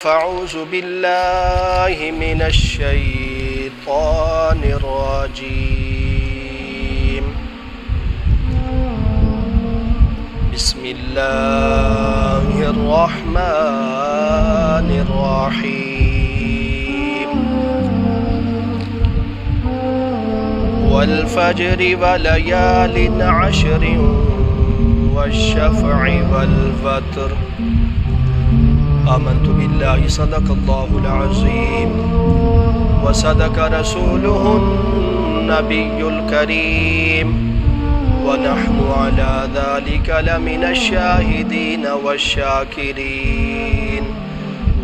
فاعوذ باللہ من الشیطان الرجیم بسم اللہ الرحمن الرحیم والفجر وليال عشر والشفع والوتر آمنت بالله صدق الله العظيم وصدق رسوله النبي الكريم ونحن على ذلك لمن الشاهدين والشاكرين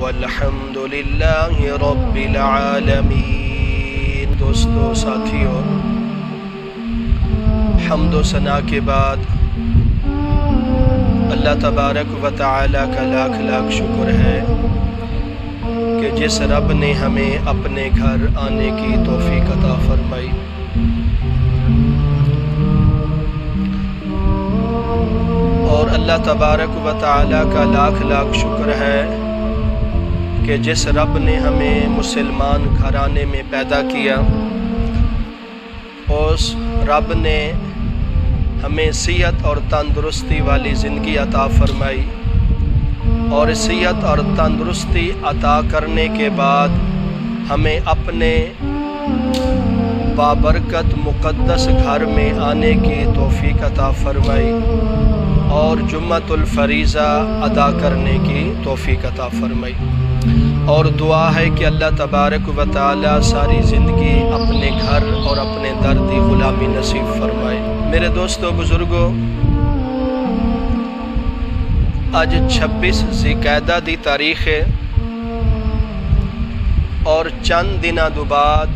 والحمد لله رب العالمين۔ دوستو ساتھیو، حمد و ثنا کے بعد اللہ تبارک و تعالیٰ کا لاکھ لاکھ شکر ہے کہ جس رب نے ہمیں اپنے گھر آنے کی توفیق عطا فرمائی، اور اللہ تبارک و تعالیٰ کا لاکھ لاکھ شکر ہے کہ جس رب نے ہمیں مسلمان گھرانے میں پیدا کیا، اس رب نے ہمیں صحت اور تندرستی والی زندگی عطا فرمائی، اور صحت اور تندرستی عطا کرنے کے بعد ہمیں اپنے بابرکت مقدس گھر میں آنے کی توفیق عطا فرمائی اور جمعۃ الفریضہ ادا کرنے کی توفیق عطا فرمائی، اور دعا ہے کہ اللہ تبارک و تعالی ساری زندگی اپنے گھر اور اپنے در دی غلامی نصیب فرمائے۔ میرے دوستو بزرگو، آج 26 ذی القعدہ دی تاریخ ہے، اور چند دنوں دو بعد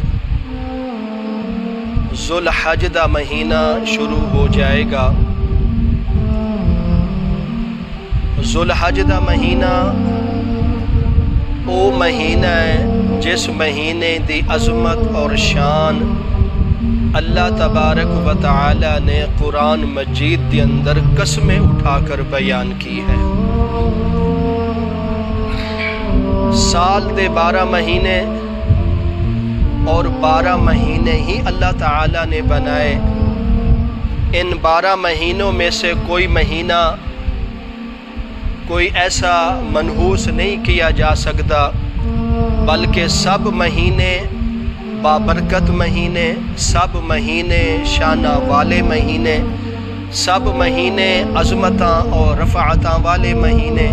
ذو الحج دا مہینہ شروع ہو جائے گا۔ ذو الحج دا مہینہ وہ مہینہ ہے جس مہینے دی عظمت اور شان اللہ تبارک و تعالی نے قرآن مجید کے اندر قسمیں اٹھا کر بیان کی ہے۔ سال دے 12 مہینے اور 12 مہینے ہی اللہ تعالی نے بنائے۔ ان 12 مہینوں میں سے کوئی مہینہ کوئی ایسا منحوس نہیں کیا جا سکتا، بلکہ سب مہینے بابرکت مہینے، سب مہینے شانہ والے مہینے، سب مہینے عظمتاں اور رفعتاں والے مہینے،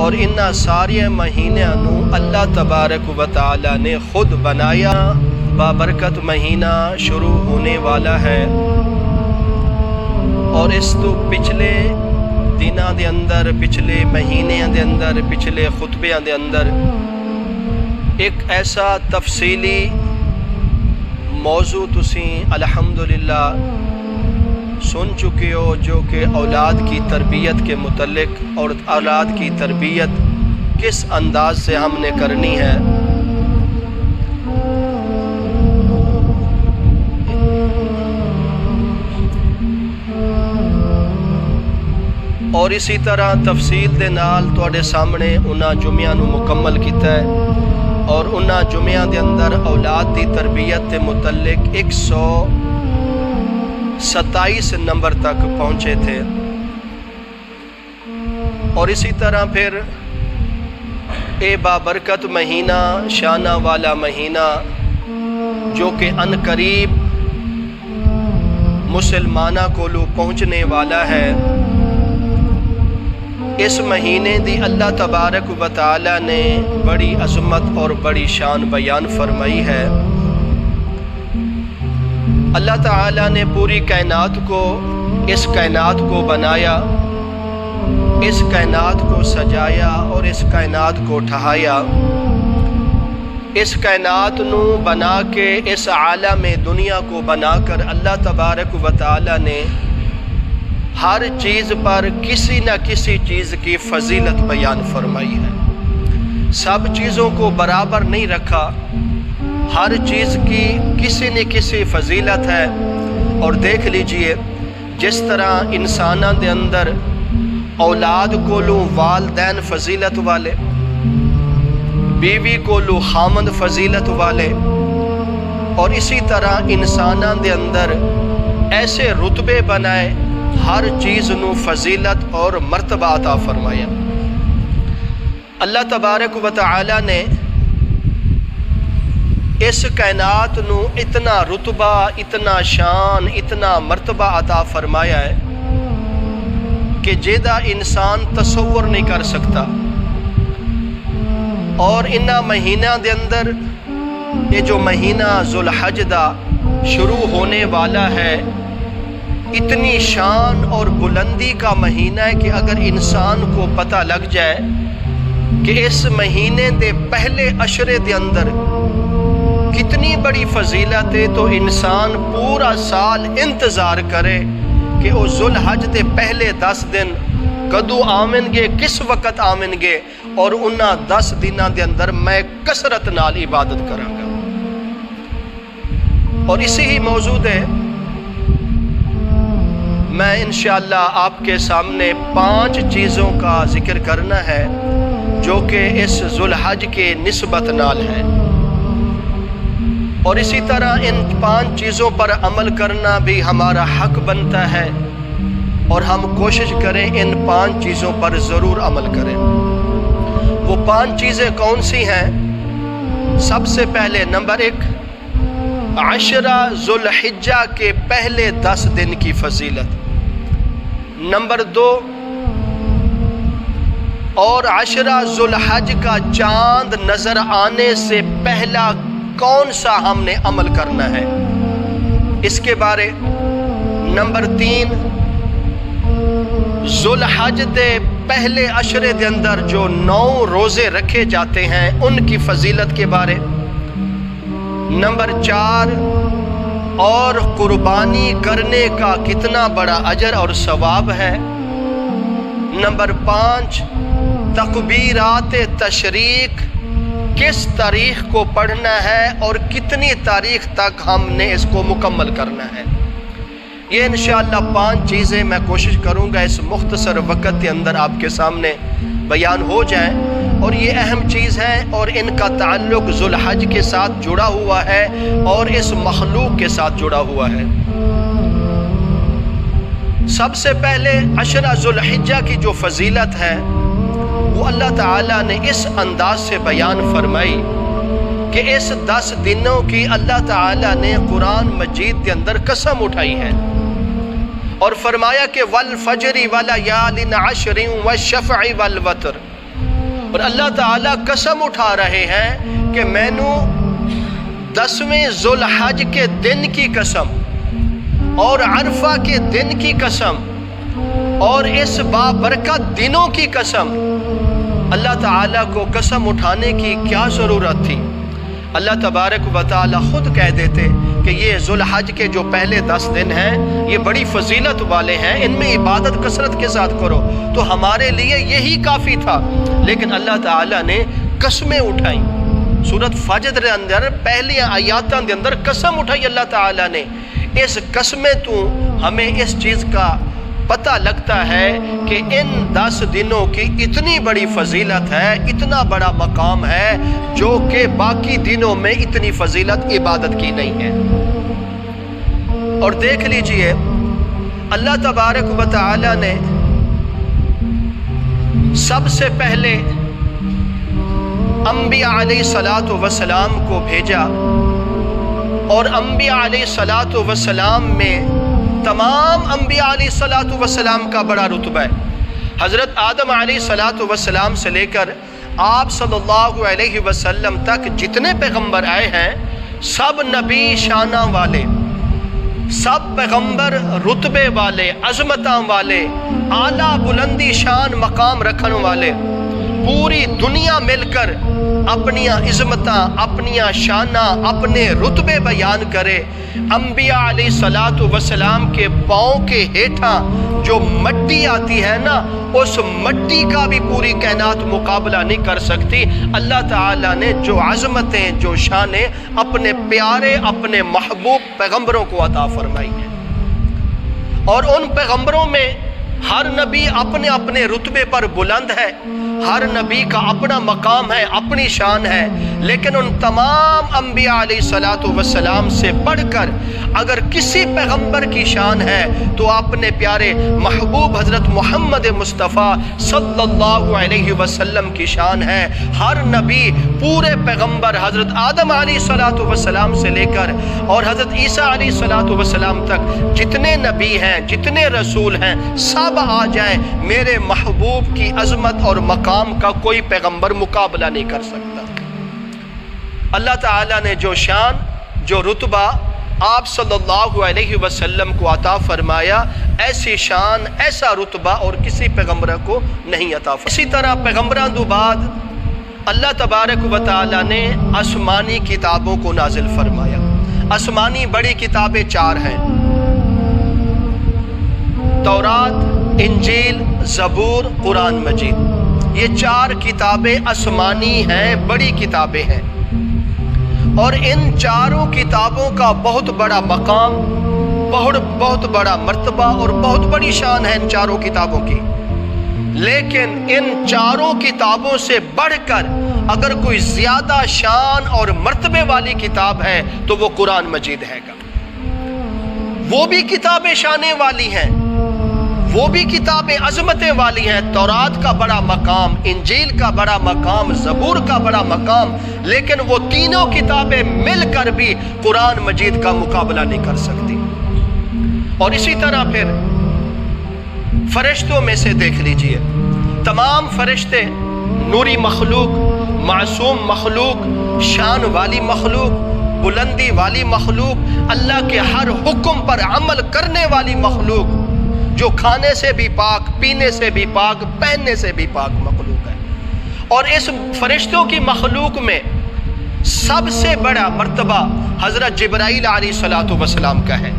اور انہاں سارے مہینیاں نو اللہ تبارک و تعالی نے خود بنایا۔ بابرکت مہینہ شروع ہونے والا ہے، اور اس تو پچھلے دنوں دے اندر، پچھلے مہینیاں دے اندر، پچھلے خطبیاں دے اندر ایک ایسا تفصیلی موضوع تسیں الحمدللہ سن چکے ہو، جو کہ اولاد کی تربیت کے متعلق، اور اولاد کی تربیت کس انداز سے ہم نے کرنی ہے۔ اور اسی طرح تفصیل دے نال تواڈے سامنے انہاں جمعیاں نو مکمل کیتا ہے، اور انہاں جمعیاں دے اندر اولاد دی تربیت دے متعلق 127 نمبر تک پہنچے تھے۔ اور اسی طرح پھر اے بابرکت مہینہ، شانہ والا مہینہ، جو کہ ان قریب مسلمانہ کولو پہنچنے والا ہے، اس مہینے دی اللہ تبارک و تعالی نے بڑی عظمت اور بڑی شان بیان فرمائی ہے۔ اللہ تعالی نے پوری کائنات کو، اس کائنات کو بنایا، اس کائنات کو سجایا اور اس کائنات کو ٹھہرایا۔ اس کائنات نو بنا کے، اس عالم دنیا کو بنا کر اللہ تبارک و تعالی نے ہر چیز پر کسی نہ کسی چیز کی فضیلت بیان فرمائی ہے۔ سب چیزوں کو برابر نہیں رکھا، ہر چیز کی کسی نہ کسی فضیلت ہے۔ اور دیکھ لیجئے جس طرح انساناں دے اندر اولاد کولوں والدین فضیلت والے، بیوی کو لو خامند فضیلت والے، اور اسی طرح انساناں دے اندر ایسے رتبے بنائے، ہر چیز نو فضیلت اور مرتبہ عطا فرمایا۔ اللہ تبارک و تعالی نے اس کائنات نو اتنا رتبہ، اتنا شان، اتنا مرتبہ عطا فرمایا ہے کہ جیدہ انسان تصور نہیں کر سکتا۔ اور انہاں مہینہ دے اندر یہ جو مہینہ ذوالحج دا شروع ہونے والا ہے، اتنی شان اور بلندی کا مہینہ ہے کہ اگر انسان کو پتہ لگ جائے کہ اس مہینے دے پہلے عشرے دے اندر کتنی بڑی فضیلت ہے، تو انسان پورا سال انتظار کرے کہ وہ ذوالحج دے پہلے 10 دن کدو آمن گے، کس وقت آمن گے، اور انہاں 10 دنوں دے اندر میں کثرت نال عبادت کراں گا۔ اور اسی ہی موضوع ہے میں انشاءاللہ آپ کے سامنے 5 چیزوں کا ذکر کرنا ہے جو کہ اس ذوالحج کے نسبت نال ہے، اور اسی طرح ان 5 چیزوں پر عمل کرنا بھی ہمارا حق بنتا ہے، اور ہم کوشش کریں ان 5 چیزوں پر ضرور عمل کریں۔ وہ 5 چیزیں کون سی ہیں؟ سب سے پہلے نمبر 1، عشرہ ذوالحجہ کے پہلے 10 دن کی فضیلت۔ نمبر 2، اور عشرہ ذوالحج کا چاند نظر آنے سے پہلا کون سا ہم نے عمل کرنا ہے، اس کے بارے۔ نمبر 3، ذوالحج دے پہلے عشرے دے اندر جو 9 روزے رکھے جاتے ہیں ان کی فضیلت کے بارے۔ نمبر 4، اور قربانی کرنے کا کتنا بڑا اجر اور ثواب ہے۔ نمبر 5، تکبیرات تشریق کس تاریخ کو پڑھنا ہے اور کتنی تاریخ تک ہم نے اس کو مکمل کرنا ہے۔ یہ انشاءاللہ 5 چیزیں میں کوشش کروں گا اس مختصر وقت کے اندر آپ کے سامنے بیان ہو جائیں، اور یہ اہم چیز ہے اور ان کا تعلق ذوالحج کے ساتھ جڑا ہوا ہے اور اس مخلوق کے ساتھ جڑا ہوا ہے۔ سب سے پہلے عشرہ ذوالحجہ کی جو فضیلت ہے وہ اللہ تعالیٰ نے اس انداز سے بیان فرمائی کہ اس 10 دنوں کی اللہ تعالیٰ نے قرآن مجید کے اندر قسم اٹھائی ہے، اور فرمایا کہ والفجر ولیال عشر والشفع والوتر، اور اللہ تعالیٰ قسم اٹھا رہے ہیں کہ میں نے 10ویں ذوالحج کے دن کی قسم اور عرفہ کے دن کی قسم اور اس بابرکت دنوں کی قسم۔ اللہ تعالیٰ کو قسم اٹھانے کی کیا ضرورت تھی؟ اللہ تبارک و تعالی خود کہہ دیتے کہ یہ ذوالحج کے جو پہلے 10 دن ہیں یہ بڑی فضیلت والے ہیں، ان میں عبادت کثرت کے ساتھ کرو، تو ہمارے لیے یہی کافی تھا، لیکن اللہ تعالیٰ نے قسمیں اٹھائیں۔ سورۃ فجر کے اندر پہلی آیاتاں دے اندر قسم اٹھائی اللہ تعالیٰ نے۔ اس قسمیں تو ہمیں اس چیز کا پتہ لگتا ہے کہ ان 10 دنوں کی اتنی بڑی فضیلت ہے، اتنا بڑا مقام ہے جو کہ باقی دنوں میں اتنی فضیلت عبادت کی نہیں ہے۔ اور دیکھ لیجئے اللہ تبارک و تعالی نے سب سے پہلے انبیاء علیہ الصلوۃ والسلام کو بھیجا، اور انبیاء علیہ الصلوۃ والسلام میں تمام انبیاء علیہ الصلوۃ والسلام کا بڑا رتبہ ہے۔ حضرت آدم علیہ الصلوۃ والسلام سے لے کر آپ صلی اللہ علیہ وسلم تک جتنے پیغمبر آئے ہیں سب نبی شانہ والے، سب پیغمبر رتبے والے، عظمتاں والے، اعلیٰ بلندی شان مقام رکھن والے، پوری دنیا مل کر اپنیاں عظمتاں، اپنیاں شاناں، اپنے رتبے بیان کرے۔ انبیاء علیہ الصلوۃ والسلام کے پاؤں کے ہیٹھاں جو مٹی آتی ہے نا، اس مٹی کا بھی پوری کائنات مقابلہ نہیں کر سکتی۔ اللہ تعالیٰ نے جو عظمتیں، جو شانیں اپنے پیارے، اپنے محبوب پیغمبروں کو عطا فرمائی ہیں، اور ان پیغمبروں میں ہر نبی اپنے اپنے رتبے پر بلند ہے، ہر نبی کا اپنا مقام ہے، اپنی شان ہے، لیکن ان تمام انبیاء علیہ الصلوۃ والسلام سے بڑھ کر اگر کسی پیغمبر کی شان ہے تو اپنے پیارے محبوب حضرت محمد مصطفیٰ صلی اللہ علیہ وسلم کی شان ہے۔ ہر نبی، پورے پیغمبر حضرت آدم علیہ الصلوۃ والسلام سے لے کر اور حضرت عیسیٰ علیہ الصلوۃ والسلام تک جتنے نبی ہیں، جتنے رسول ہیں، سب آ جائیں، میرے محبوب کی عظمت اور مقام کا کوئی پیغمبر مقابلہ نہیں کر سکتا۔ اللہ تعالیٰ نے جو شان، جو رتبہ آپ صلی اللہ علیہ وسلم کو عطا فرمایا، ایسی شان، ایسا رتبہ اور کسی پیغمبر کو نہیں عطا فرمایا۔ اسی طرح پیغمبراں دو بعد اللہ تبارک و تعالیٰ نے آسمانی کتابوں کو نازل فرمایا۔ آسمانی بڑی کتابیں 4 ہیں، تورات، انجیل، زبور، قرآن مجید۔ یہ 4 کتابیں آسمانی ہیں، بڑی کتابیں ہیں، اور ان 4 کتابوں کا بہت بڑا مقام، بہت بڑا مرتبہ اور بہت بڑی شان ہے ان 4 کتابوں کی۔ لیکن ان 4 کتابوں سے بڑھ کر اگر کوئی زیادہ شان اور مرتبے والی کتاب ہے تو وہ قرآن مجید ہے گا۔ وہ بھی کتابیں شانے والی ہیں، وہ بھی کتابیں عظمتیں والی ہیں، تورات کا بڑا مقام، انجیل کا بڑا مقام، زبور کا بڑا مقام، لیکن وہ تینوں کتابیں مل کر بھی قرآن مجید کا مقابلہ نہیں کر سکتی۔ اور اسی طرح پھر فرشتوں میں سے دیکھ لیجئے، تمام فرشتے نوری مخلوق، معصوم مخلوق، شان والی مخلوق، بلندی والی مخلوق، اللہ کے ہر حکم پر عمل کرنے والی مخلوق، جو کھانے سے بھی پاک، پینے سے بھی پاک، پہننے سے بھی پاک مخلوق ہے۔ اور اس فرشتوں کی مخلوق میں سب سے بڑا مرتبہ حضرت جبرائیل علیہ الصلوۃ والسلام کا ہے۔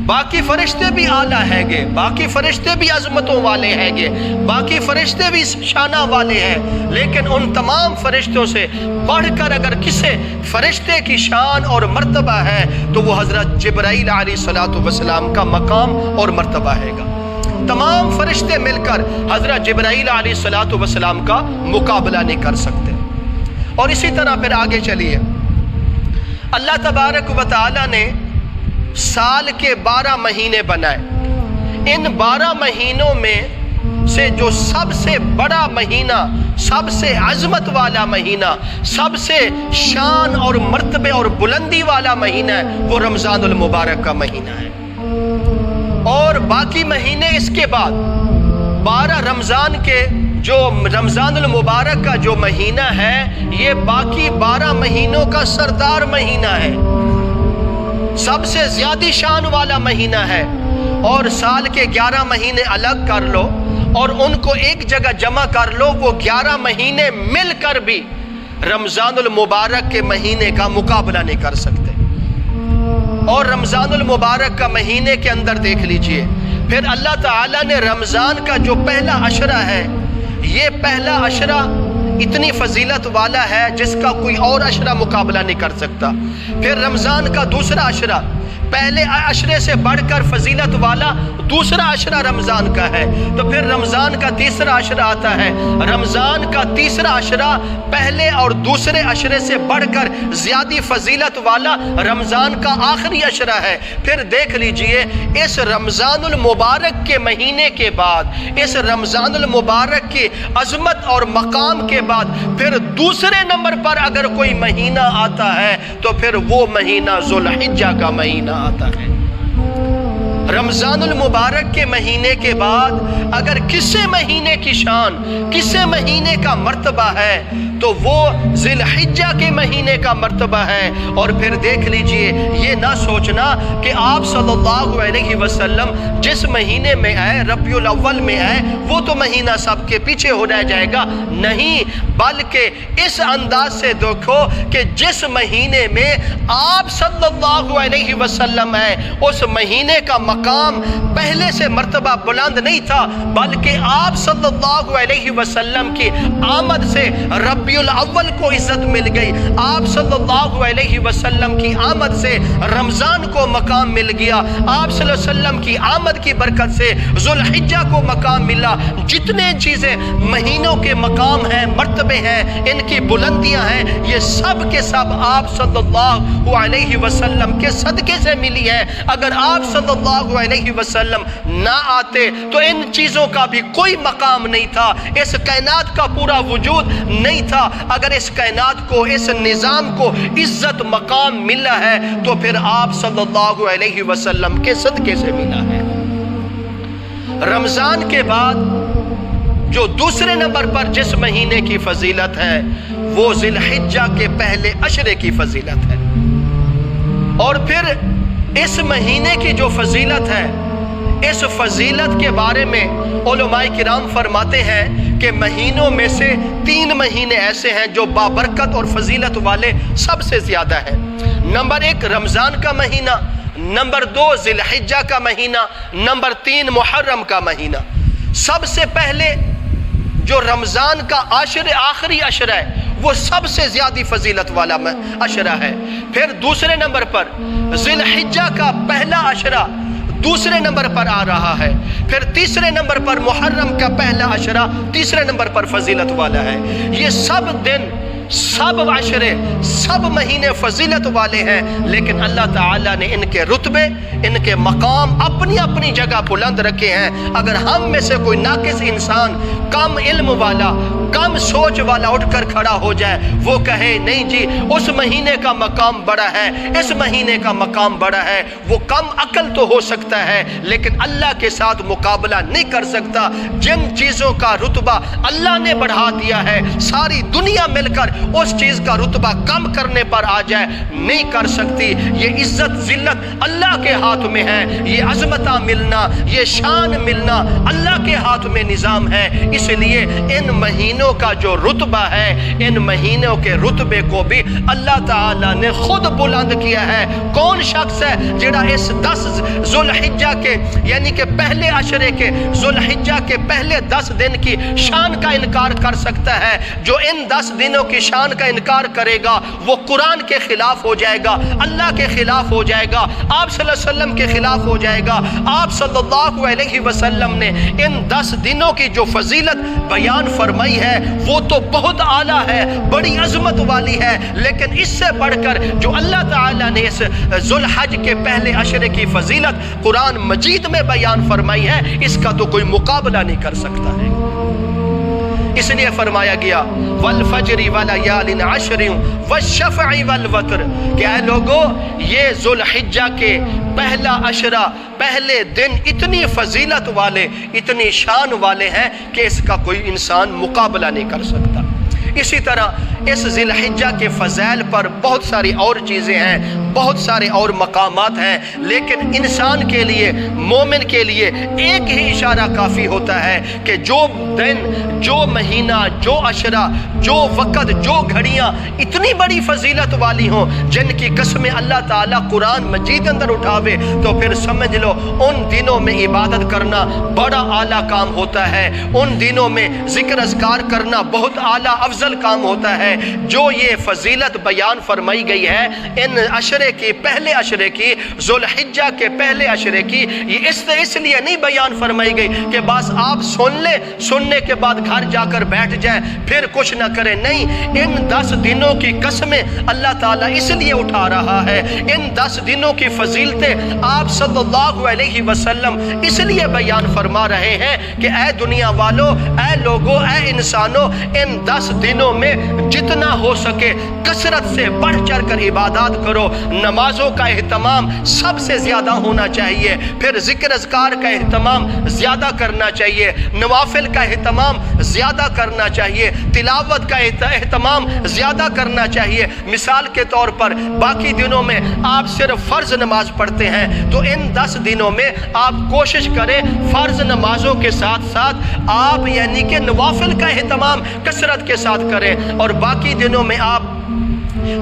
باقی فرشتے بھی اعلیٰ ہیں گے، باقی فرشتے بھی عظمتوں والے ہیں گے، باقی فرشتے بھی شانہ والے ہیں، لیکن ان تمام فرشتوں سے بڑھ کر اگر کسی فرشتے کی شان اور مرتبہ ہے تو وہ حضرت جبرائیل علیہ الصلوۃ والسلام کا مقام اور مرتبہ ہے گا۔ تمام فرشتے مل کر حضرت جبرائیل علیہ الصلوۃ والسلام کا مقابلہ نہیں کر سکتے۔ اور اسی طرح پھر آگے چلیے، اللہ تبارک و تعالیٰ نے سال کے 12 مہینے بنائے۔ ان 12 مہینوں میں سے جو سب سے بڑا مہینہ، سب سے عظمت والا مہینہ، سب سے شان اور مرتبے اور بلندی والا مہینہ ہے، وہ رمضان المبارک کا مہینہ ہے۔ اور باقی مہینے اس کے بعد 12 رمضان کے، جو رمضان المبارک کا جو مہینہ ہے، یہ باقی 12 مہینوں کا سردار مہینہ ہے، سب سے زیادہ شان والا مہینہ ہے۔ اور سال کے 11 مہینے الگ کر لو اور ان کو ایک جگہ جمع کر لو، وہ 11 مہینے مل کر بھی رمضان المبارک کے مہینے کا مقابلہ نہیں کر سکتے۔ اور رمضان المبارک کا مہینے کے اندر دیکھ لیجئے، پھر اللہ تعالیٰ نے رمضان کا جو پہلا عشرہ ہے، یہ پہلا عشرہ اتنی فضیلت والا ہے جس کا کوئی اور عشرہ مقابلہ نہیں کر سکتا۔ پھر رمضان کا دوسرا عشرہ، پہلے عشرے سے بڑھ کر فضیلت والا دوسرا عشرہ رمضان کا ہے۔ تو پھر رمضان کا تیسرا عشرہ آتا ہے، رمضان کا تیسرا عشرہ پہلے اور دوسرے عشرے سے بڑھ کر زیادہ فضیلت والا رمضان کا آخری عشرہ ہے۔ پھر دیکھ لیجئے، اس رمضان المبارک کے مہینے کے بعد، اس رمضان المبارک کی عظمت اور مقام کے بعد پھر دوسرے نمبر پر اگر کوئی مہینہ آتا ہے تو پھر وہ مہینہ ذو الحجہ کا مہینہ آتا ہے۔ رمضان المبارک کے مہینے کے بعد اگر کسی مہینے کی شان، کسی مہینے کا مرتبہ ہے تو وہ ذی الحجہ کے مہینے کا مرتبہ ہے۔ اور پھر دیکھ لیجئے، یہ نہ سوچنا کہ آپ صلی اللہ علیہ وسلم جس مہینے میں آئے، ربیع الاول میں آئے، وہ تو مہینہ سب کے پیچھے ہو جائے گا، نہیں، بلکہ اس انداز سے دیکھو کہ جس مہینے میں آپ صلی اللہ علیہ وسلم آئے، اس مہینے کا مقام پہلے سے مرتبہ بلند نہیں تھا، بلکہ آپ صلی اللہ علیہ وسلم کی آمد سے ربیع الاول کو عزت مل گئی، آپ صلی اللہ علیہ وسلم کی آمد سے رمضان کو مقام مل گیا، آپ صلی اللہ علیہ وسلم کی آمد کی برکت سے ذوالحجہ کو مقام ملا۔ جتنے چیزیں مہینوں کے مقام ہیں، مرتبے ہیں، ان کی بلندیاں ہیں، یہ سب کے سب آپ صلی اللہ علیہ وسلم کے صدقے سے ملی ہے۔ اگر آپ صلی اللہ علیہ وسلم نہ آتے تو ان چیزوں کا بھی کوئی مقام نہیں تھا، اس کائنات کا پورا وجود نہیں تھا۔ اگر اس کائنات کو، اس نظام کو عزت مقام ملا ہے تو پھر آپ صلی اللہ علیہ وسلم کے صدقے سے ملا ہے۔ رمضان کے بعد جو دوسرے نمبر پر جس مہینے کی فضیلت ہے وہ ذی الحجہ کے پہلے عشرے کی فضیلت ہے۔ اور پھر اس مہینے کی جو فضیلت ہے، اس فضیلت کے بارے میں علماء کرام فرماتے ہیں کہ مہینوں میں سے 3 مہینے ایسے ہیں جو بابرکت اور فضیلت والے سب سے زیادہ ہیں۔ نمبر 1 رمضان کا مہینہ، نمبر 2 ذی الحجہ کا مہینہ، نمبر 3 محرم کا مہینہ۔ سب سے پہلے جو رمضان کا آخری عشرہ ہے وہ سب سے زیادہ فضیلت والا عشرہ ہے۔ پھر دوسرے نمبر پر ذی الحجہ کا پہلا عشرہ دوسرے نمبر پر آ رہا ہے۔ پھر تیسرے نمبر پر محرم کا پہلا عشرہ تیسرے نمبر پر فضیلت والا ہے۔ یہ سب دن، سب عشرے، سب مہینے فضیلت والے ہیں، لیکن اللہ تعالیٰ نے ان کے رتبے، ان کے مقام اپنی اپنی جگہ بلند رکھے ہیں۔ اگر ہم میں سے کوئی ناقص انسان، کم علم والا، کم سوچ والا اٹھ کر کھڑا ہو جائے، وہ کہے نہیں جی اس مہینے کا مقام بڑا ہے، اس مہینے کا مقام بڑا ہے، وہ کم عقل تو ہو سکتا ہے لیکن اللہ کے ساتھ مقابلہ نہیں کر سکتا۔ جن چیزوں کا رتبہ اللہ نے بڑھا دیا ہے، ساری دنیا مل کر اس چیز کا رتبہ کم کرنے پر آ جائے، نہیں کر سکتی۔ یہ عزت ذلت اللہ کے ہاتھ میں ہے، یہ عظمتہ ملنا، یہ شان ملنا اللہ کے ہاتھ میں نظام ہے۔ اس لیے ان مہینوں کا جو رتبہ ہے، ان مہینوں کے رتبے کو بھی اللہ تعالیٰ نے خود بلند کیا ہے۔ کون شخص ہے جڑا اس 10 ذوالحجہ کے یعنی کہ پہلے عشرے کے ذوالحجہ کے پہلے 10 دن کی شان کا انکار کر سکتا ہے؟ جو ان 10 دنوں کی شان کا انکار کرے گا وہ قرآن کے خلاف ہو جائے گا، اللہ کے خلاف ہو جائے گا، آپ صلی اللہ علیہ وسلم کے خلاف ہو جائے گا۔ آپ صلی اللہ علیہ وسلم نے ان 10 دنوں کی جو فضیلت بیان فرمائی ہے وہ تو بہت اعلیٰ ہے، بڑی عظمت والی ہے، لیکن اس سے بڑھ کر جو اللہ تعالیٰ نے اس ذوالحج کے پہلے عشرے کی فضیلت قرآن مجید میں بیان فرمائی ہے، اس کا تو کوئی مقابلہ نہیں کر سکتا ہے۔ اس لیے فرمایا گیا والفجر ولیال عشر والشفع والوتر کہ اے لوگو یہ ذوالحجہ کے پہلا عشرہ، پہلے دن اتنی فضیلت والے، اتنی شان والے ہیں کہ اس کا کوئی انسان مقابلہ نہیں کر سکتا۔ اسی طرح اس ذی الحجہ کے فضائل پر بہت ساری اور چیزیں ہیں، بہت سارے اور مقامات ہیں، لیکن انسان کے لیے، مومن کے لیے ایک ہی اشارہ کافی ہوتا ہے کہ جو دن، جو مہینہ، جو عشرہ، جو وقت، جو گھڑیاں اتنی بڑی فضیلت والی ہوں جن کی قسمیں اللہ تعالیٰ قرآن مجید اندر اٹھاوے تو پھر سمجھ لو ان دنوں میں عبادت کرنا بڑا اعلیٰ کام ہوتا ہے، ان دنوں میں ذکر اذکار کرنا بہت اعلیٰ افضل کام ہوتا ہے۔ جو یہ فضیلت بیان فرمائی گئی ہے ان عشرے کی، پہلے عشرے کی، ذوالحجہ کے پہلے عشرے کی، یہ اس لیے نہیں بیان فرمائی گئی کہ بس آپ سن لیں، سننے کے بعد گھر جا کر بیٹھ جائیں پھر کچھ نہ کریں، نہیں، ان 10 دنوں کی قسمیں اللہ تعالیٰ اس لیے اٹھا رہا ہے، ان 10 دنوں کی فضیلتیں آپ صلی اللہ علیہ وسلم اس لیے بیان فرما رہے ہیں کہ اے دنیا والو، اے لوگو، اے انسانوں، ان 10 دنوں میں جتنا ہو سکے کثرت سے بڑھ چڑھ کر عبادات کرو۔ نمازوں کا اہتمام سب سے زیادہ ہونا چاہیے، پھر ذکر اذکار کا اہتمام زیادہ کرنا چاہیے، نوافل کا اہتمام زیادہ کرنا چاہیے، تلاوت کا اہتمام زیادہ کرنا چاہیے۔ مثال کے طور پر باقی دنوں میں آپ صرف فرض نماز پڑھتے ہیں تو ان 10 دنوں میں آپ کوشش کریں فرض نمازوں کے ساتھ ساتھ آپ یعنی کہ نوافل کا اہتمام کثرت کے ساتھ کریں، اور باقی دنوں میں آپ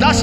10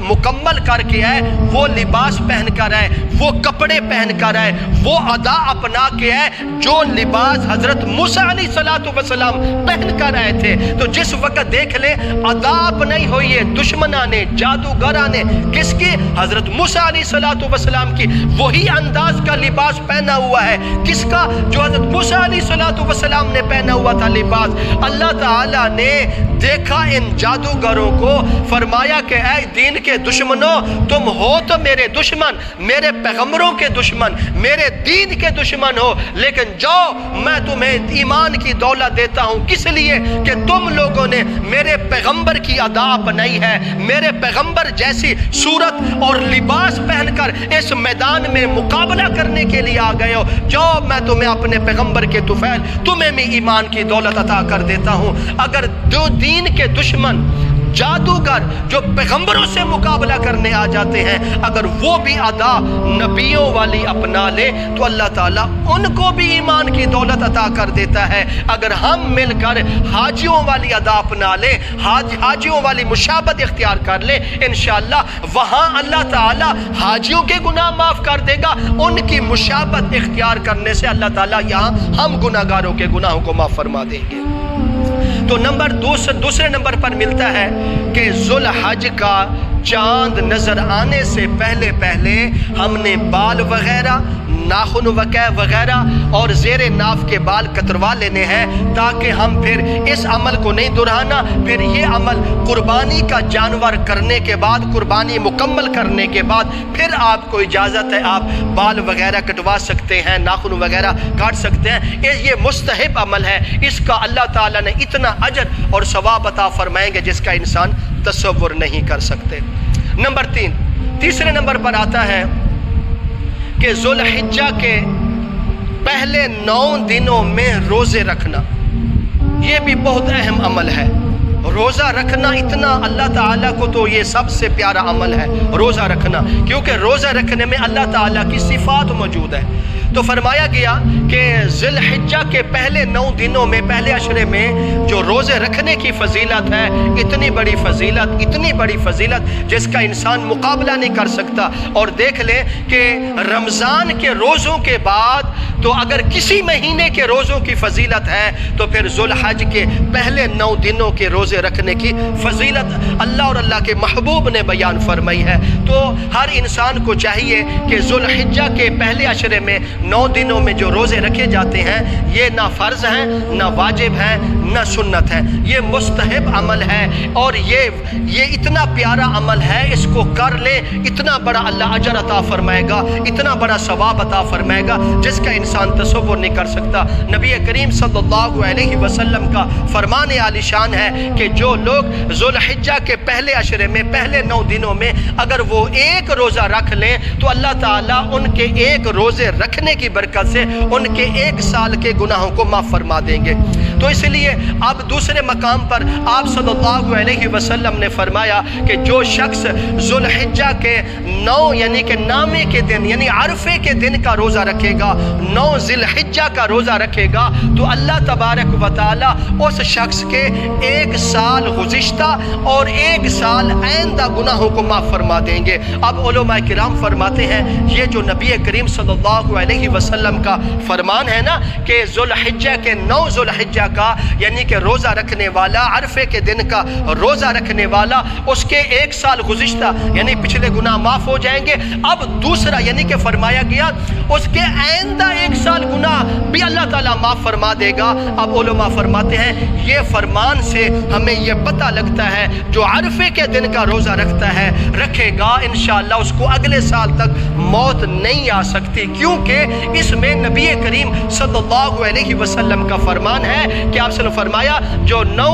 مکمل کر کے آئے، وہ لباس پہن کر آئے، وہ کپڑے پہن کر آئے، وہ ادا اپنا کے آئے جو لباس حضرت موسیٰ علیہ السلام پہن کر آئے تھے۔ تو جس وقت دیکھ لیں ادا اپنائی ہوئی ہے دشمنہ نے، جادوگرہ نے، کس کی؟ حضرت موسیٰ علیہ السلام کی، وہی انداز کا لباس پہنا ہوا ہے، کس کا؟ جو حضرت موسیٰ علیہ السلام نے پہنا ہوا تھا لباس۔ اللہ تعالیٰ نے دیکھا ان جادوگروں کو، فرمایا کہ اے دین کے دشمنوں، تم ہو تو میرے دشمن، میرے پیغمبروں کے دشمن، میرے دین کے دشمن ہو، لیکن جاؤ میں تمہیں ایمان کی دولت دیتا ہوں، کس لیے کہ تم لوگوں نے میرے پیغمبر کی ادا اپنائی ہے، میرے پیغمبر جیسی صورت اور لباس پہن کر اس میدان میں مقابلہ کرنے کے لیے آ گئے ہو، جاؤ میں تمہیں اپنے پیغمبر کے طفیل، تمہیں بھی ایمان کی دولت عطا کر دیتا ہوں۔ اگر دو دین کے دشمن جادوگر جو پیغمبروں سے مقابلہ کرنے آ جاتے ہیں، اگر وہ بھی ادا نبیوں والی اپنا لے تو اللہ تعالیٰ ان کو بھی ایمان کی دولت عطا کر دیتا ہے۔ اگر ہم مل کر حاجیوں والی ادا اپنا لیں، حاجیوں والی مشابہت اختیار کر لیں، انشاءاللہ وہاں اللہ تعالیٰ حاجیوں کے گناہ معاف کر دے گا، ان کی مشابہت اختیار کرنے سے اللہ تعالیٰ یہاں ہم گناہگاروں کے گناہوں کو معاف فرما دیں گے۔ تو دوسرے نمبر پر ملتا ہے کہ ذوالحج کا چاند نظر آنے سے پہلے ہم نے بال وغیرہ، ناخن وغیرہ اور زیر ناف کے بال کتروا لینے ہیں، تاکہ ہم پھر اس عمل کو نہیں دہرانا۔ پھر یہ عمل قربانی کا جانور کرنے کے بعد، قربانی مکمل کرنے کے بعد پھر آپ کو اجازت ہے، آپ بال وغیرہ کٹوا سکتے ہیں، ناخن وغیرہ کاٹ سکتے ہیں۔ یہ مستحب عمل ہے، اس کا اللہ تعالیٰ نے اتنا اجر اور ثواب عطا فرمائیں گے جس کا انسان تصور نہیں کر سکتے۔ نمبر 3، تیسرے نمبر پر آتا ہے کہ ذوالحجہ کے پہلے 9 دنوں میں روزے رکھنا، یہ بھی بہت اہم عمل ہے۔ روزہ رکھنا اتنا اللہ تعالیٰ کو تو یہ سب سے پیارا عمل ہے روزہ رکھنا، کیونکہ روزہ رکھنے میں اللہ تعالیٰ کی صفات موجود ہے۔ تو فرمایا گیا کہ ذی الحجہ کے پہلے 9 دنوں میں، پہلے عشرے میں جو روزے رکھنے کی فضیلت ہے، اتنی بڑی فضیلت جس کا انسان مقابلہ نہیں کر سکتا۔ اور دیکھ لیں کہ رمضان کے روزوں کے بعد تو اگر کسی مہینے کے روزوں کی فضیلت ہے تو پھر ذوالحج کے پہلے 9 دنوں کے روزے رکھنے کی فضیلت اللہ اور اللہ کے محبوب نے بیان فرمائی ہے۔ تو ہر انسان کو چاہیے کہ ذوالحجہ کے پہلے عشرے میں 9 دنوں میں جو روزے رکھے جاتے ہیں، یہ نہ فرض ہیں، نہ واجب ہیں، نہ سنت ہے، یہ مستحب عمل ہے، اور یہ اتنا پیارا عمل ہے، اس کو کر لے اتنا بڑا اللہ اجر عطا فرمائے گا، اتنا بڑا ثواب عطا فرمائے گا جس کا انسان تصور نہیں کر سکتا۔ نبی کریم صلی اللہ علیہ وسلم کا فرمان عالی شان ہے کہ جو لوگ ذوالحجہ کے پہلے عشرے میں، پہلے 9 دنوں میں اگر وہ ایک روزہ رکھ لیں تو اللہ تعالیٰ ان کے ایک روزے رکھنے کی برکت سے ان کے 1 سال کے گناہوں کو معاف فرما دیں گے۔ تو اس لیے اب دوسرے مقام پر آپ صلی اللہ علیہ وسلم نے فرمایا کہ جو شخص ذوالحجہ کے 9 یعنی کہ نامے کے دن، یعنی عرفے کے دن کا روزہ رکھے گا، 9 ذی الحجہ کا روزہ رکھے گا، تو اللہ تبارک و تعالی اس شخص کے 1 سال گزشتہ اور 1 سال آئندہ گناہوں کو معاف فرما دیں گے۔ اب علماء کرام فرماتے ہیں یہ جو نبی کریم صلی اللہ علیہ وسلم کا فرمان ہے نا کہ ذوالحجہ کے 9 ذوالحجہ کا یعنی کہ روزہ رکھنے والا، عرفے کے دن کا روزہ رکھنے والا، اس کے 1 سال گزشتہ یعنی پچھلے گناہ معاف ہو جائیں گے۔ اب دوسرا یعنی کہ فرمایا گیا اس کے آئندہ 1 سال گناہ بھی اللہ تعالیٰ معاف فرما دے گا۔ اب علماء فرماتے ہیں یہ فرمان سے ہمیں یہ پتہ لگتا ہے جو عرفے کے دن کا روزہ رکھے گا انشاءاللہ اس کو اگلے سال تک موت نہیں آ سکتی، کیونکہ اس میں نبی کریم صلی اللہ علیہ وسلم کا فرمان ہے کہ آپ نے فرمایا جو 9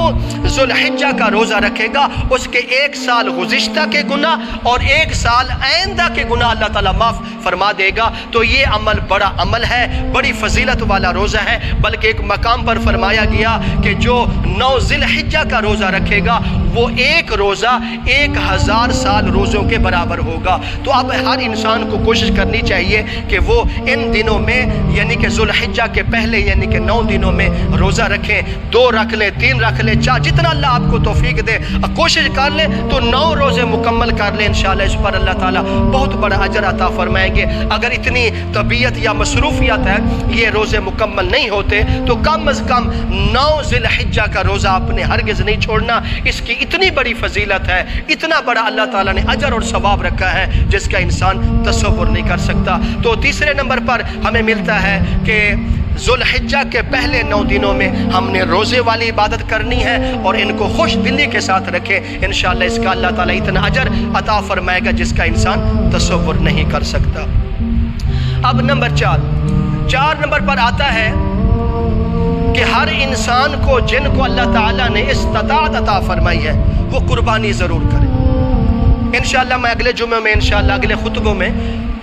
ذوالحجہ کا روزہ رکھے گا اس کے 1 سال گزشتہ کے گناہ اور 1 سال آئندہ کے گناہ اللہ تعالیٰ معاف فرما دے گا۔ تو یہ عمل بڑا عمل ہے، بڑی فضیلت والا روزہ ہے۔ بلکہ ایک مقام پر فرمایا گیا کہ جو 9 ذی الحجہ کا روزہ رکھے گا وہ ایک روزہ 1000 سال روزوں کے برابر ہوگا۔ تو اب ہر انسان کو کوشش کرنی چاہیے کہ وہ ان دنوں میں یعنی کہ ذوالحجہ کے پہلے یعنی کہ 9 دنوں میں روزہ رکھیں، 2 رکھ لیں، 3 رکھ لیں، 4 جتنا اللہ آپ کو توفیق دے کوشش کر لیں تو 9 روزے مکمل کر لیں، انشاءاللہ اس پر اللہ تعالیٰ بہت بڑا اجر عطا فرمائیں گے۔ اگر اتنی طبیعت یا مصروفیت ہے یہ روزے مکمل نہیں ہوتے تو کم از کم 9 ذی الحجہ کا روزہ آپ نے ہرگز نہیں چھوڑنا۔ اس کی اتنی بڑی فضیلت ہے، اتنا بڑا اللہ تعالیٰ نے اجر اور ثواب رکھا ہے جس کا انسان تصور نہیں کر سکتا۔ تو تیسرے نمبر پر ہمیں ملتا ہے کہ ذوالحجہ کے پہلے 9 دنوں میں ہم نے روزے والی عبادت کرنی ہے اور ان کو خوش دلی کے ساتھ رکھیں، انشاءاللہ اس کا اللہ تعالیٰ اتنا اجر عطا فرمائے گا جس کا انسان تصور نہیں کر سکتا۔ اب نمبر 4 نمبر پر آتا ہے کہ ہر انسان کو جن کو اللہ تعالیٰ نے استطاعت عطا فرمائی ہے وہ قربانی ضرور کرے۔ انشاءاللہ میں اگلے جمعے میں انشاءاللہ اگلے خطبوں میں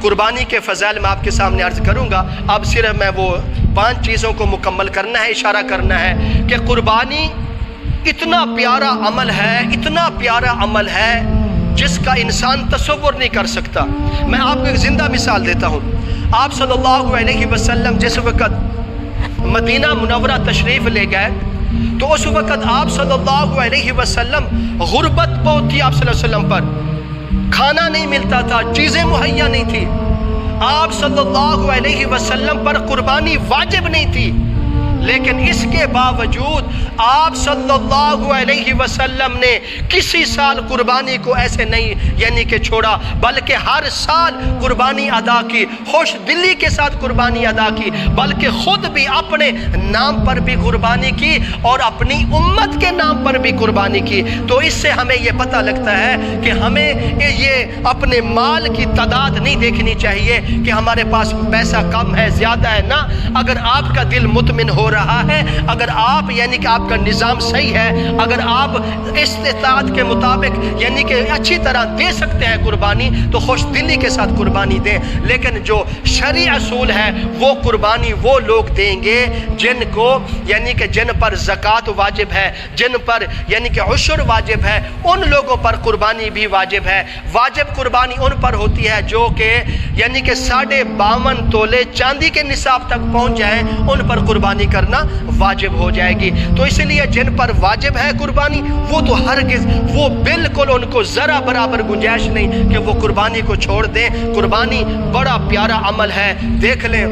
قربانی کے فضائل میں آپ کے سامنے عرض کروں گا۔ اب صرف میں وہ 5 چیزوں کو مکمل کرنا ہے، اشارہ کرنا ہے کہ قربانی اتنا پیارا عمل ہے، اتنا پیارا عمل ہے جس کا انسان تصور نہیں کر سکتا۔ میں آپ کو ایک زندہ مثال دیتا ہوں۔ آپ صلی اللہ علیہ وسلم جس وقت مدینہ منورہ تشریف لے گئے تو اس وقت آپ صلی اللہ علیہ وسلم غربت بہت تھی آپ صلی اللہ علیہ وسلم پر، کھانا نہیں ملتا تھا، چیزیں مہیا نہیں تھی۔ آپ صلی اللہ علیہ وسلم پر قربانی واجب نہیں تھی، لیکن اس کے باوجود آپ صلی اللہ علیہ وسلم نے کسی سال قربانی کو ایسے نہیں یعنی کہ چھوڑا، بلکہ ہر سال قربانی ادا کی، خوش دلی کے ساتھ قربانی ادا کی، بلکہ خود بھی اپنے نام پر بھی قربانی کی اور اپنی امت کے نام پر بھی قربانی کی۔ تو اس سے ہمیں یہ پتہ لگتا ہے کہ ہمیں یہ اپنے مال کی تعداد نہیں دیکھنی چاہیے کہ ہمارے پاس پیسہ کم ہے زیادہ ہے، نہ، اگر آپ کا دل مطمئن ہو رہا ہے، اگر آپ یعنی کہ آپ کا نظام صحیح ہے، اگر آپ استطاعت کے مطابق یعنی کہ اچھی طرح دے سکتے ہیں قربانی تو خوش دلی کے ساتھ قربانی دیں۔ لیکن جو شرعی اصول ہے وہ قربانی وہ لوگ دیں گے جن کو یعنی کہ جن پر زکوٰۃ واجب ہے، جن پر یعنی کہ عشر واجب ہے، ان لوگوں پر قربانی بھی واجب ہے۔ واجب قربانی ان پر ہوتی ہے جو کہ یعنی کہ 52.5 تولے چاندی کے نصاب تک پہنچ جائیں، ان پر قربانی کرنا واجب ہو جائے گی۔ تو اس لیے جن پر واجب ہے قربانی وہ تو ہرگز وہ بالکل ان کو ذرا برابر گنجائش نہیں کہ وہ قربانی کو چھوڑ دیں۔ قربانی بڑا پیارا عمل ہے۔ دیکھ لیں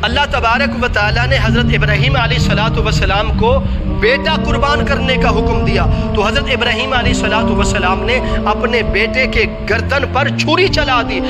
اللہ تبارک و تعالیٰ نے حضرت ابراہیم علیہ السلام کو بیٹا قربان کرنے کا حکم دیا تو حضرت ابراہیم علیہ السلام نے اپنے بیٹے کے گردن پر چھری چلا دی۔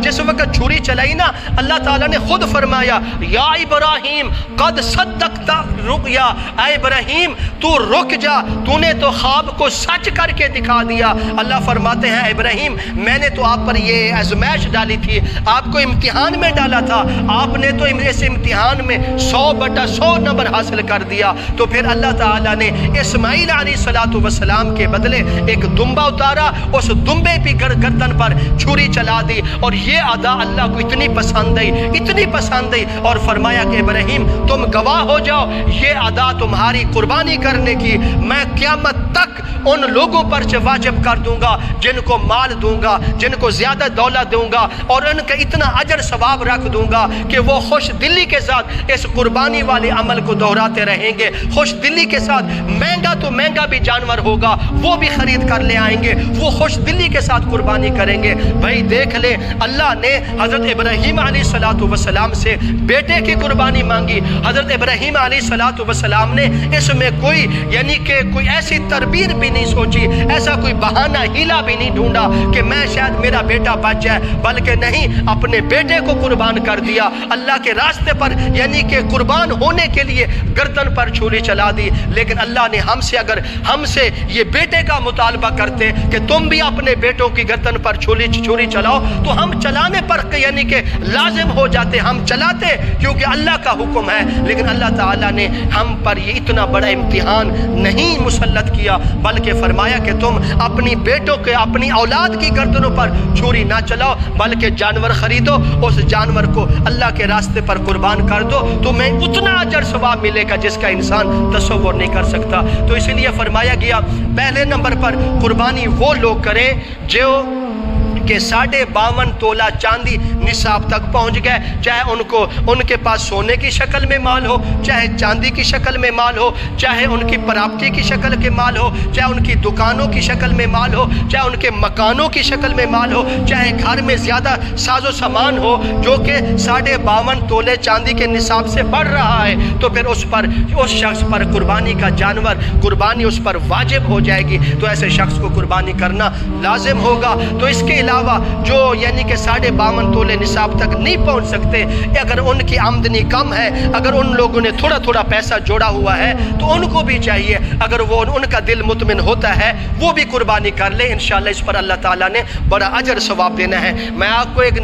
جس وقت چھری چلائی نا، اللہ تعالیٰ نے خود فرمایا یا ابراہیم قد صدقت رؤیا، اے ابراہیم تو رک جا، تو نے تو خواب کو سچ کر کے دکھا دیا۔ اللہ فرماتے ہیں ابراہیم میں نے تو آپ پر یہ آزمائش ڈالی تھی، آپ کو امتحان میں ڈالا تھا، آپ نے تو اس امتحان میں 100/100 نمبر حاصل کر دیا۔ تو پھر اللہ تعالیٰ نے اسماعیل علیہ السلام کے بدلے ایک دمبا اتارا، اس دمبے پہ گردن پر چھری چلا دی، اور یہ ادا اللہ کو اتنی پسند آئی، اتنی پسند آئی، اور فرمایا کہ ابراہیم تم گواہ ہو جاؤ، یہ ادا تمہاری قربانی کرنے کی میں قیامت تک ان لوگوں پر واجب کر دوں گا جن کو مال دوں گا، جن کو زیادہ دولت دوں گا، اور ان کا اتنا اجر ثواب رکھ دوں گا کہ وہ خوش دلی کے ساتھ اس قربانی والے عمل کو دہراتے رہیں گے۔ خوش دلی کے ساتھ مہنگا تو مہنگا بھی جانور ہوگا وہ بھی خرید کر لے آئیں گے، وہ خوش دلی کے ساتھ قربانی کریں گے۔ بھائی دیکھ لے اللہ نے حضرت ابراہیم علیہ السلام سے بیٹے کی قربانی مانگی۔ حضرت ابراہیم علیہ السلام نے اس میں کوئی یعنی کہ کوئی ایسی تدبیر بھی نہیں سوچی، ایسا کوئی بہانہ ہیلا بھی نہیں ڈھونڈا کہ میں شاید میرا بیٹا بچ جائے، بلکہ نہیں، اپنے بیٹے کو قربان کر دیا اللہ کے راستے پر، یعنی کہ قربان ہونے کے لیے گردن پر چھری چلا دی۔ لیکن اللہ نے اگر ہم سے یہ بیٹے کا مطالبہ کرتے کہ تم بھی اپنے بیٹوں کی گردن پر چھری چلاؤ تو ہم چلانے پر یعنی کہ لازم ہو جاتے، ہم چلاتے کیونکہ اللہ کا حکم ہے۔ لیکن اللہ تعالیٰ نے ہم پر یہ اتنا بڑا امتحان نہیں مسلط کیا، بلکہ فرمایا کہ تم اپنی بیٹوں کے اپنی اولاد کی گردنوں پر چھری نہ چلاؤ، بلکہ جانور خریدو، اس جانور کو اللہ کے راستے پر قربان کر دو تمہیں اتنا اجر ثواب ملے گا جس کا انسان تصور نہیں کر سکتا۔ تو اس لیے فرمایا گیا پہلے نمبر پر قربانی وہ لوگ کریں جو کہ 52.5 تولہ چاندی نصاب تک پہنچ گئے، چاہے ان کے پاس سونے کی شکل میں مال ہو، چاہے چاندی کی شکل میں مال ہو، چاہے ان کی پراپرٹی کی شکل کے مال ہو، چاہے ان کی دکانوں کی شکل میں مال ہو، چاہے ان کے مکانوں کی شکل میں مال ہو، چاہے گھر میں زیادہ ساز و سامان ہو جو کہ 52.5 تولے چاندی کے نصاب سے بڑھ رہا ہے، تو پھر اس شخص پر قربانی کا جانور قربانی اس پر واجب ہو جائے گی، تو ایسے شخص کو قربانی کرنا لازم ہوگا۔ تو اس کے علاوہ جو یعنی کہ 52.5 تولے نصاب تک نہیں پہنچ سکتے، اگر ان کی آمدنی کم ہے، اگر ان لوگوں نے تھوڑا تھوڑا پیسہ جوڑا ہوا ہے تو ان کو بھی چاہیے، اگر وہ ان کا دل مطمئن ہوتا ہے وہ بھی قربانی کر لے، انشاءاللہ اس پر اللہ تعالیٰ نے بڑا اجر ثواب دینا ہے۔ میں آپ کو ایک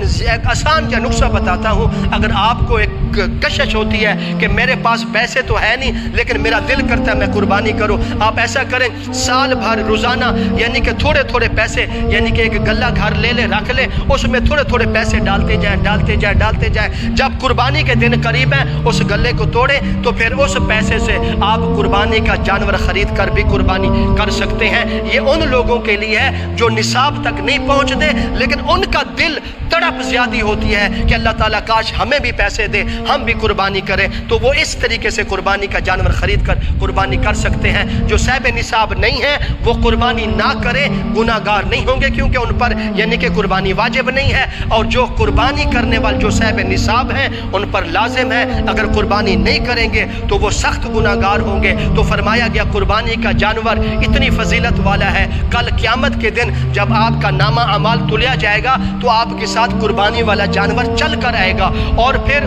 آسان کا نسخہ بتاتا ہوں، اگر آپ کو ایک کشش ہوتی ہے کہ میرے پاس پیسے تو ہے نہیں لیکن میرا دل کرتا ہے میں قربانی کروں، آپ ایسا کریں سال بھر روزانہ یعنی کہ تھوڑے تھوڑے پیسے یعنی کہ ایک غلہ گھر لے لے رکھ لے، اس میں تھوڑے تھوڑے پیسے ڈالتے جائیں، جب قربانی کے دن قریب ہیں اس غلے کو توڑیں تو پھر اس پیسے سے آپ قربانی کا جانور خرید کر بھی قربانی کر سکتے ہیں۔ یہ ان لوگوں کے لیے ہے جو نصاب تک نہیں پہنچتے لیکن ان کا دل تڑپ زیادہ ہوتی ہے کہ اللہ تعالیٰ کاش ہمیں بھی پیسے دے ہم بھی قربانی کریں، تو وہ اس طریقے سے قربانی کا جانور خرید کر قربانی کر سکتے ہیں۔ جو صاحب نصاب نہیں ہے وہ قربانی نہ کریں، گناہ گار نہیں ہوں گے کیونکہ ان پر یعنی کہ قربانی واجب نہیں ہے، اور جو قربانی کرنے والے جو صاحب نصاب ہیں ان پر لازم ہے، اگر قربانی نہیں کریں گے تو وہ سخت گناہ گار ہوں گے۔ تو فرمایا گیا قربانی کا جانور اتنی فضیلت والا ہے، کل قیامت کے دن جب آپ کا نامہ اعمال تلیا جائے گا تو آپ کے ساتھ قربانی والا جانور چل کر آئے گا، اور پھر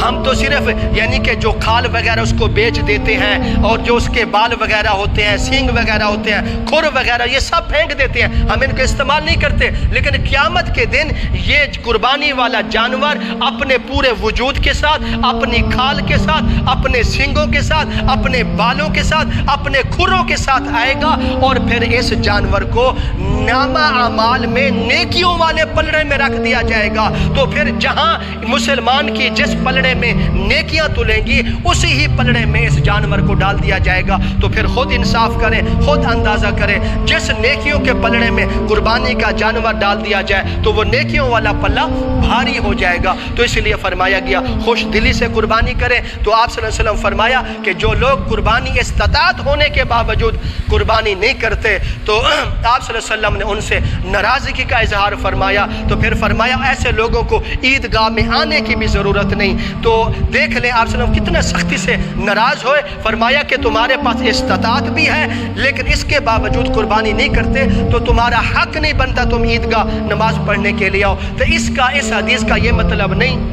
ہم تو صرف یعنی کہ جو کھال وغیرہ اس کو بیچ دیتے ہیں اور جو اس کے بال وغیرہ ہوتے ہیں، سینگ وغیرہ ہوتے ہیں، کھر وغیرہ یہ سب پھینک دیتے ہیں، ہم ان کو استعمال نہیں کرتے، لیکن قیامت کے دن یہ قربانی والا جانور اپنے پورے وجود کے ساتھ، اپنی کھال کے ساتھ، اپنے سینگوں کے ساتھ، اپنے بالوں کے ساتھ، اپنے کھروں کے ساتھ آئے گا، اور پھر اس جانور کو نامہ اعمال میں نیکیوں والے پلڑے میں رکھ دیا جائے گا۔ تو پھر جہاں مسلمان کی جس پلڑے میں نیکیاں تلیں گی اسی ہی پلڑے میں اس جانور کو ڈال دیا جائے گا۔ تو پھر خود انصاف کریں، خود اندازہ کریں، جس نیکیوں کے پلڑے میں قربانی کا جانور ڈال دیا جائے تو وہ نیکیوں والا پلہ بھاری ہو جائے گا۔ تو اس لیے فرمایا گیا خوش دلی سے قربانی کریں۔ تو آپ صلی اللہ علیہ وسلم فرمایا کہ جو لوگ قربانی استطاعت ہونے کے باوجود قربانی نہیں کرتے تو آپ صلی اللہ علیہ وسلم نے ان سے ناراضگی کا اظہار فرمایا۔ تو پھر فرمایا ایسے لوگوں کو عیدگاہ میں آنے کی بھی ضرورت نہیں۔ تو دیکھ لیں آپ صلی اللہ علیہ وسلم کتنا سختی سے ناراض ہوئے، فرمایا کہ تمہارے پاس استطاعت بھی ہے لیکن اس کے باوجود قربانی نہیں کرتے تو تمہارا حق نہیں بنتا تم عیدگاہ نماز پڑھنے کے لیے آؤ۔ تو اس حدیث کا یہ مطلب نہیں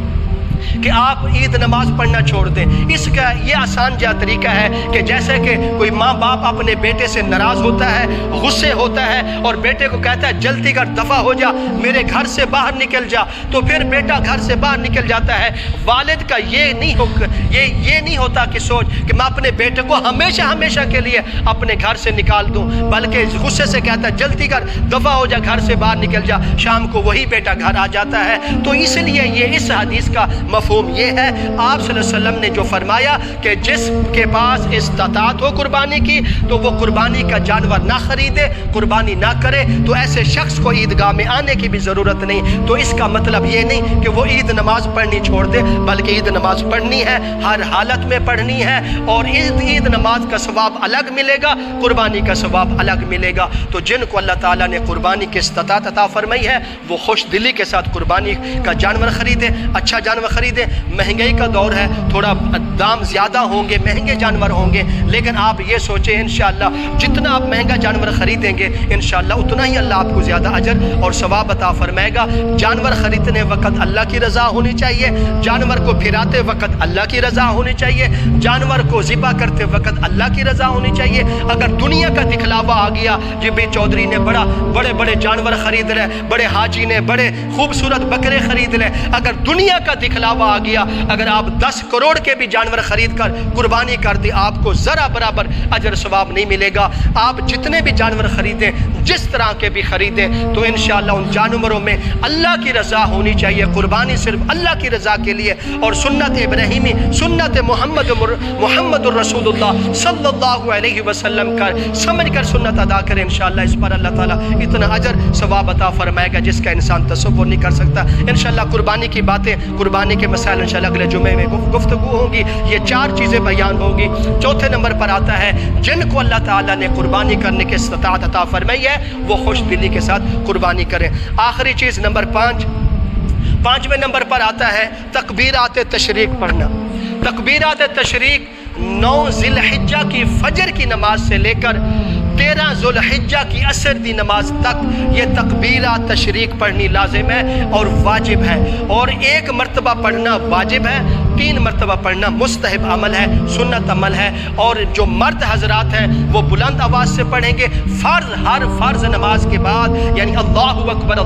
کہ آپ عید نماز پڑھنا چھوڑ دیں، اس کا یہ آسان جا طریقہ ہے کہ جیسے کہ کوئی ماں باپ اپنے بیٹے سے ناراض ہوتا ہے، غصے ہوتا ہے اور بیٹے کو کہتا ہے جلدی کر دفع ہو جا، میرے گھر سے باہر نکل جا، تو پھر بیٹا گھر سے باہر نکل جاتا ہے۔ والد کا یہ نہیں ہوتا کہ سوچ کہ میں اپنے بیٹے کو ہمیشہ کے لیے اپنے گھر سے نکال دوں، بلکہ غصے سے کہتا ہے جلدی کر دفع ہو جا، گھر سے باہر نکل جا، شام کو وہی بیٹا گھر آ جاتا ہے۔ تو اس لیے یہ اس حدیث کا مفہوم یہ ہے، آپ صلی اللہ علیہ وسلم نے جو فرمایا کہ جس کے پاس استطاعت ہو قربانی کی تو وہ قربانی کا جانور نہ خریدے، قربانی نہ کرے، تو ایسے شخص کو عیدگاہ میں آنے کی بھی ضرورت نہیں۔ تو اس کا مطلب یہ نہیں کہ وہ عید نماز پڑھنی چھوڑ دے، بلکہ عید نماز پڑھنی ہے، ہر حالت میں پڑھنی ہے، اور عید نماز کا ثواب الگ ملے گا، قربانی کا ثواب الگ ملے گا۔ تو جن کو اللہ تعالیٰ نے قربانی کی استطاعت عطا فرمائی ہے وہ خوش دلی کے ساتھ قربانی کا جانور خریدے، اچھا جانور خریدے۔ مہنگائی کا دور ہے، تھوڑا دام زیادہ ہوں گے، مہنگے جانور ہوں گے، لیکن آپ یہ سوچیں انشاءاللہ جتنا آپ مہنگا جانور خریدیں گے انشاءاللہ اتنا ہی اللہ آپ کو زیادہ اجر اور ثواب عطا فرمائے گا۔ جانور خریدنے وقت اللہ کی رضا ہونی چاہیے، جانور کو پھراتے وقت اللہ کی رضا ہونی چاہیے، جانور کو ذبح کرتے وقت اللہ کی رضا ہونی چاہیے۔ اگر دنیا کا دکھلاوا آ گیا، جی بھائی چودھری نے بڑے جانور خرید لے، بڑے حاجی نے بڑے خوبصورت بکرے خرید لے، اگر دنیا کا دکھلاوا علاوہ آ گیا، اگر آپ 10 کروڑ کے بھی جانور خرید کر قربانی کر دیں آپ کو ذرا برابر اجر ثواب نہیں ملے گا۔ آپ جتنے بھی جانور خریدیں، جس طرح کے بھی خریدیں، تو انشاءاللہ ان جانوروں میں اللہ کی رضا ہونی چاہیے، قربانی صرف اللہ کی رضا کے لیے، اور سنت ابراہیمی، سنت محمد الرسول اللہ صلی اللہ علیہ وسلم کا سمجھ کر سنت ادا کریں، انشاءاللہ اس پر اللہ تعالیٰ اتنا اجر ثواب عطا فرمائے گا جس کا انسان تصور نہیں کر سکتا۔ انشاءاللہ قربانی کی باتیں، قربانی کے مسائل انشاءاللہ اگلے جمعے میں گفتگو ہوگی، یہ 4 چیزیں بیان ہوگی۔ چوتھے نمبر پر آتا ہے جن کو اللہ تعالیٰ نے قربانی کرنے کے استطاعت عطا فرمائی ہے وہ خوش دلی کے ساتھ قربانی کریں۔ آخری چیز نمبر 5، 5ویں نمبر پر آتا ہے تکبیرات تشریق پڑھنا۔ تکبیرات تشریق 9 ذی الحجہ کی فجر کی نماز سے لے کر 13 ذو الحجہ کی عصر دی نماز تک یہ تکبیرات تشریق پڑھنی لازم ہے اور واجب ہے، اور 1 مرتبہ پڑھنا واجب ہے، 3 مرتبہ پڑھنا مستحب عمل ہے، سنت عمل ہے۔ اور جو مرد حضرات ہیں وہ بلند آواز سے پڑھیں گے، ہر فرض نماز کے بعد، یعنی اللہ اکبر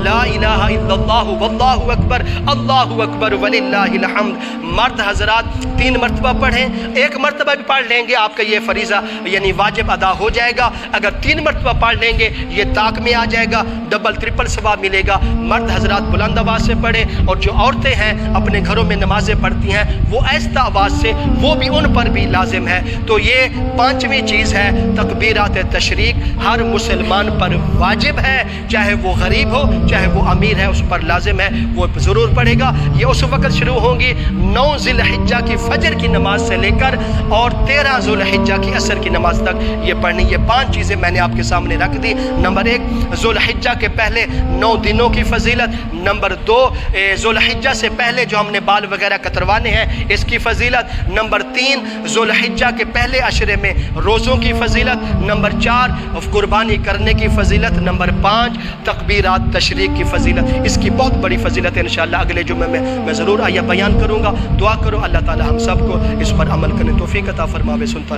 لا الہ الا اللہ واللہ اکبر اللہ اکبر وللہ الحمد، مرد حضرات 3 مرتبہ پڑھیں۔ 1 مرتبہ بھی پڑھ لیں گے آپ کا یہ فریضہ یعنی واجب ادا ہو جائے گا، اگر 3 مرتبہ پڑھ لیں گے یہ طاق میں آ جائے گا، ڈبل ٹرپل ثواب ملے گا۔ مرد حضرات بلند آواز سے پڑھیں، اور جو عورتیں ہیں اپنے گھروں میں نمازیں پڑھتی ہیں وہ آہستہ آواز سے، وہ بھی ان پر بھی لازم ہے۔ تو یہ 5ویں چیز ہے، تکبیرات تشریق ہر مسلمان پر واجب ہے، چاہے وہ غریب ہو چاہے وہ امیر ہے، اس پر لازم ہے، وہ ضرور پڑھے گا۔ یہ اس وقت شروع ہوں گی 9 ذی الحجہ کی فجر کی نماز سے لے کر اور 13 ذو الحجہ کی عصر کی نماز تک یہ پڑھنی۔ یہ 5 چیزیں میں نے آپ کے سامنے رکھ دی۔ نمبر 1 ذو الحجہ کے پہلے 9 دنوں کی فضیلت۔ نمبر 2 ذو الحجہ سے پہلے جو ہم نے بال وغیرہ کتروانے ہیں اس کی فضیلت۔ نمبر 3 ذو الحجہ کے پہلے عشرے میں روزوں کی فضیلت۔ نمبر 4 قربانی کرنے کی فضیلت۔ نمبر 5 تکبیرات تشریق کی فضیلت۔ اس کی بہت بڑی فضیلت ہے، انشاءاللہ اگلے جمعے میں ضرور آیا بیان کروں گا۔ دعا کرو اللہ تعالی ہم سب کو اس پر عمل کرنے توفیق عطا فرماوے۔ سنتا